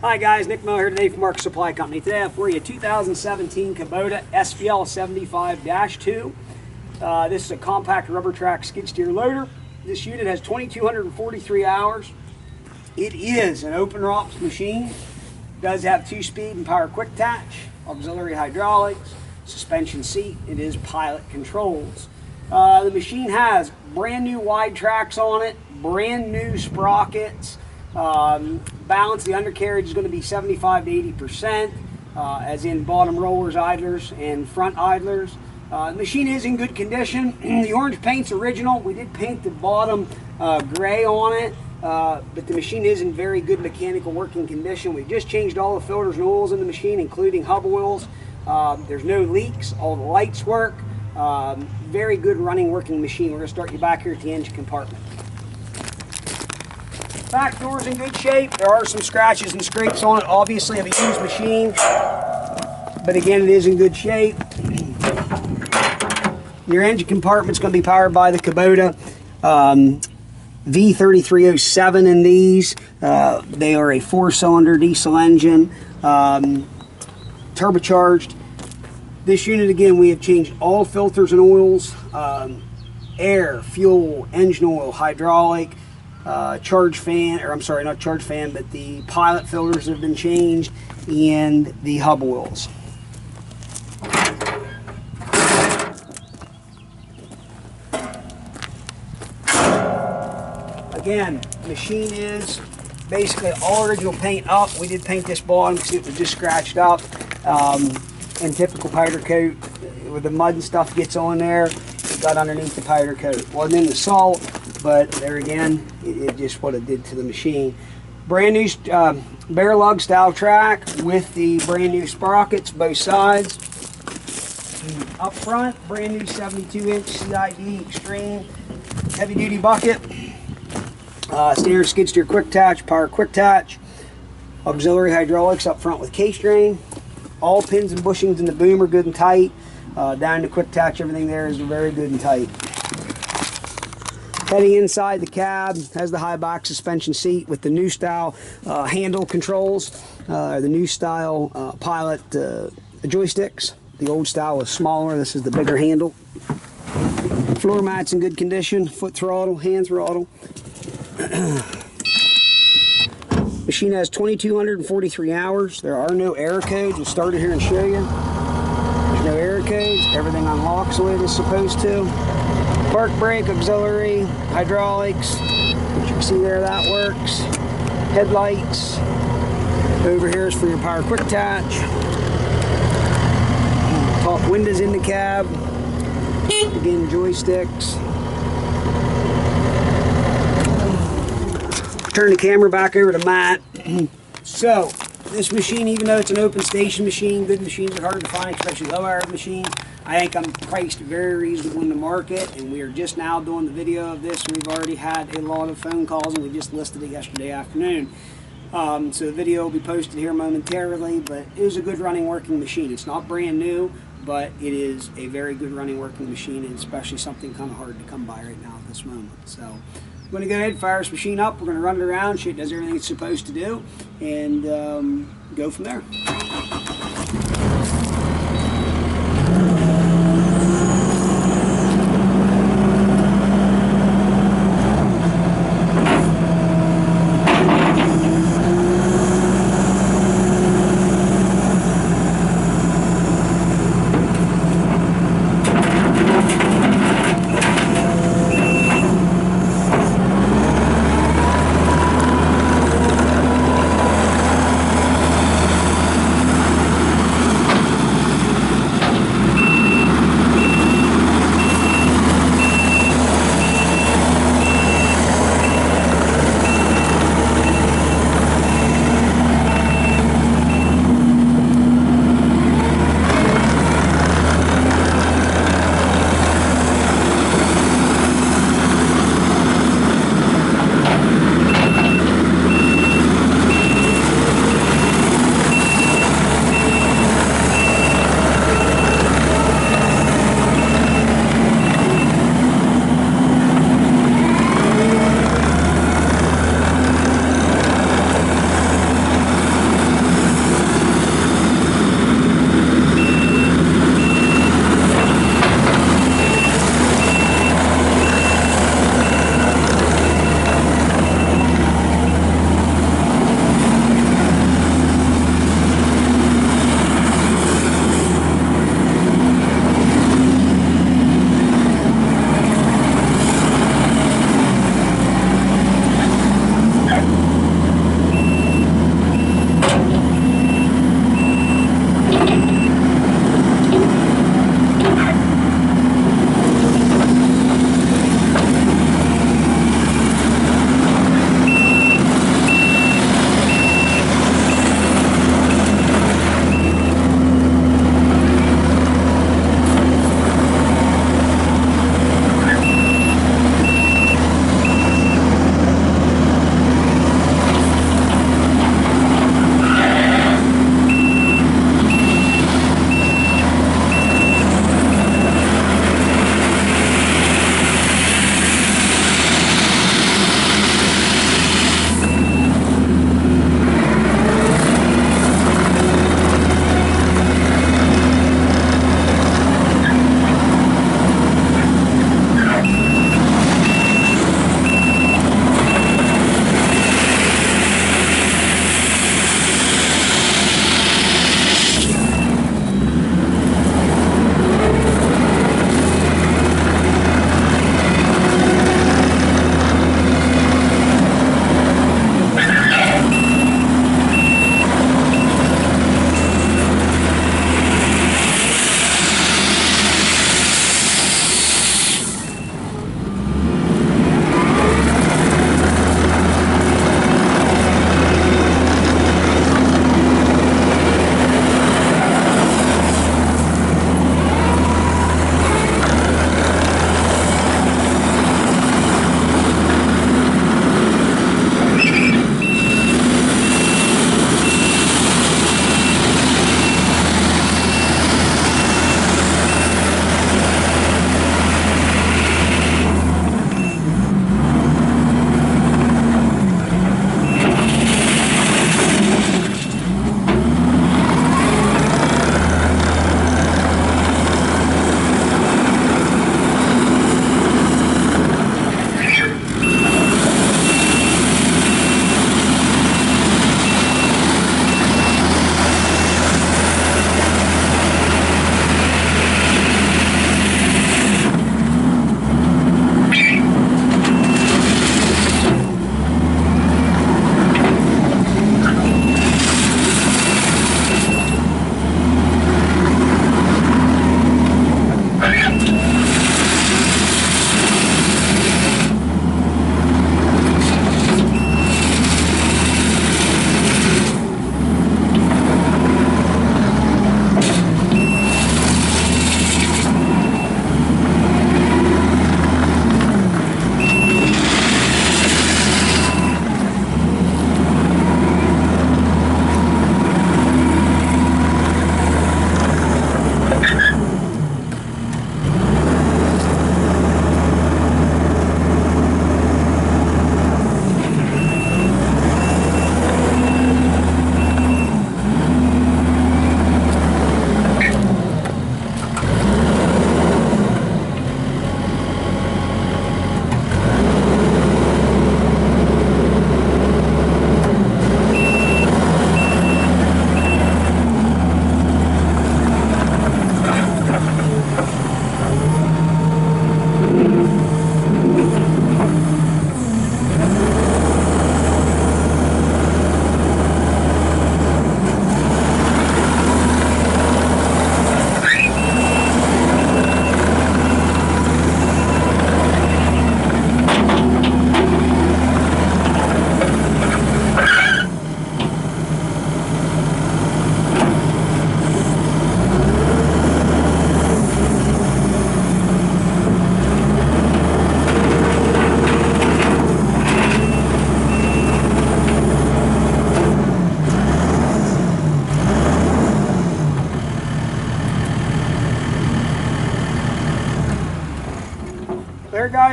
Hi guys, Nick Miller here today from Mark Supply Company. Today I have for you a 2017 Kubota SVL75-2. This is a compact rubber track skid steer loader. This unit has 2,243 hours. It is an open ROPS machine. It does have 2-speed and power quick attach, auxiliary hydraulics, suspension seat. It is pilot controls. The machine has brand new wide tracks on it, brand new sprockets. Balance of the undercarriage is going to be 75 to 80%, as in bottom rollers, idlers, and front idlers. The machine is in good condition. The orange paint's original. We did paint the bottom gray on it, but the machine is in very good mechanical working condition. We just changed all the filters and oils in the machine, including hub oils. There's no leaks. All the lights work. Very good running working machine. We're going to start you back here at the engine compartment. Back door's in good shape. There are some scratches and scrapes on it, obviously of a used machine, but again, it is in good shape. Your engine compartment's going to be powered by the Kubota V3307 in these. They are a 4-cylinder diesel engine, turbocharged. This unit, again, we have changed all filters and oils, air, fuel, engine oil, hydraulic, charge fan, or I'm sorry, not charge fan, but the pilot filters have been changed, and the hub oils. Again, machine is basically all original paint up. We did paint this bottom because it was just scratched up, and typical powder coat where the mud and stuff gets on there. It got underneath the powder coat. It wasn't in the salt, but there again, it just what it did to the machine. Brand new bear lug style track with the brand new sprockets both sides. Up front, brand new 72-inch CID Extreme heavy duty bucket. Standard skid steer quick attach, power quick attach, auxiliary hydraulics up front with case drain. All pins and bushings in the boom are good and tight. Down to quick attach, everything there is very good and tight. Heading inside the cab, has the high back suspension seat with the new style handle controls, the new style pilot joysticks. The old style was smaller, this is the bigger handle. Floor mats in good condition, foot throttle, hand throttle. Machine has 2,243 hours. There are no error codes. We'll start it here and show you. There's no error codes. Everything unlocks the way it is supposed to. Park brake, auxiliary, hydraulics. What you can see there, that works. Headlights. Over here is for your power quick attach. Top windows in the cab. Again, joysticks. Turn the camera back over to Matt. So, this machine, even though it's an open station machine, good machines are hard to find, especially low-hour machines. I think I'm priced very reasonable in the market, and we are just now doing the video of this. We've already had a lot of phone calls, and we just listed it yesterday afternoon. So the video will be posted here momentarily, but it is a good running working machine. It's not brand new, but it is a very good running working machine, and especially something kind of hard to come by right now at this moment. So I'm going to go ahead and fire this machine up. We're going to run it around, see it does everything it's supposed to do, and go from there.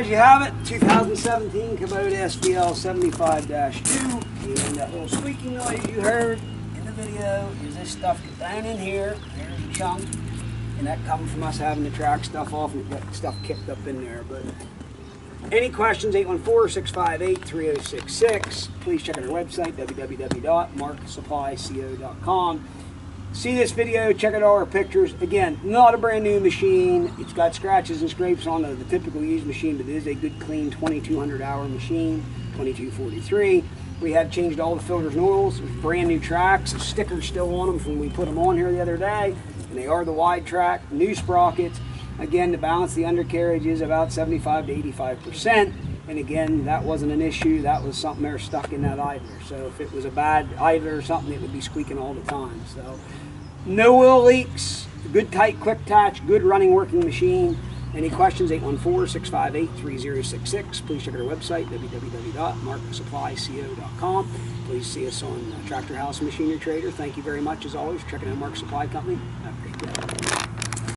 guys, you have it. 2017 Kubota SVL75-2. And that little squeaking noise you heard in the video is this stuff down in here. There's a chunk. And that comes from us having to track stuff off and get stuff kicked up in there. But any questions, 814-658-3066. Please check out our website, www.marksupplyco.com. See this video, check out all our pictures. Again, not a brand new machine. It's got scratches and scrapes on the typical used machine, but it is a good, clean 2,200 hour machine, 2243. We have changed all the filters and oils. Brand new tracks, stickers still on them from when we put them on here the other day. And they are the wide track, new sprockets. Again, to balance the undercarriage is about 75 to 85%. And again, that wasn't an issue. That was something there stuck in that idler. So if it was a bad idler or something, it would be squeaking all the time. So no oil leaks, good tight quick attach, good running working machine. Any questions, 814-658-3066. Please check out our website, www.marksupplyco.com. Please see us on Tractor House Machinery Trader. Thank you very much, as always, for checking out Mark Supply Company. Have a great day.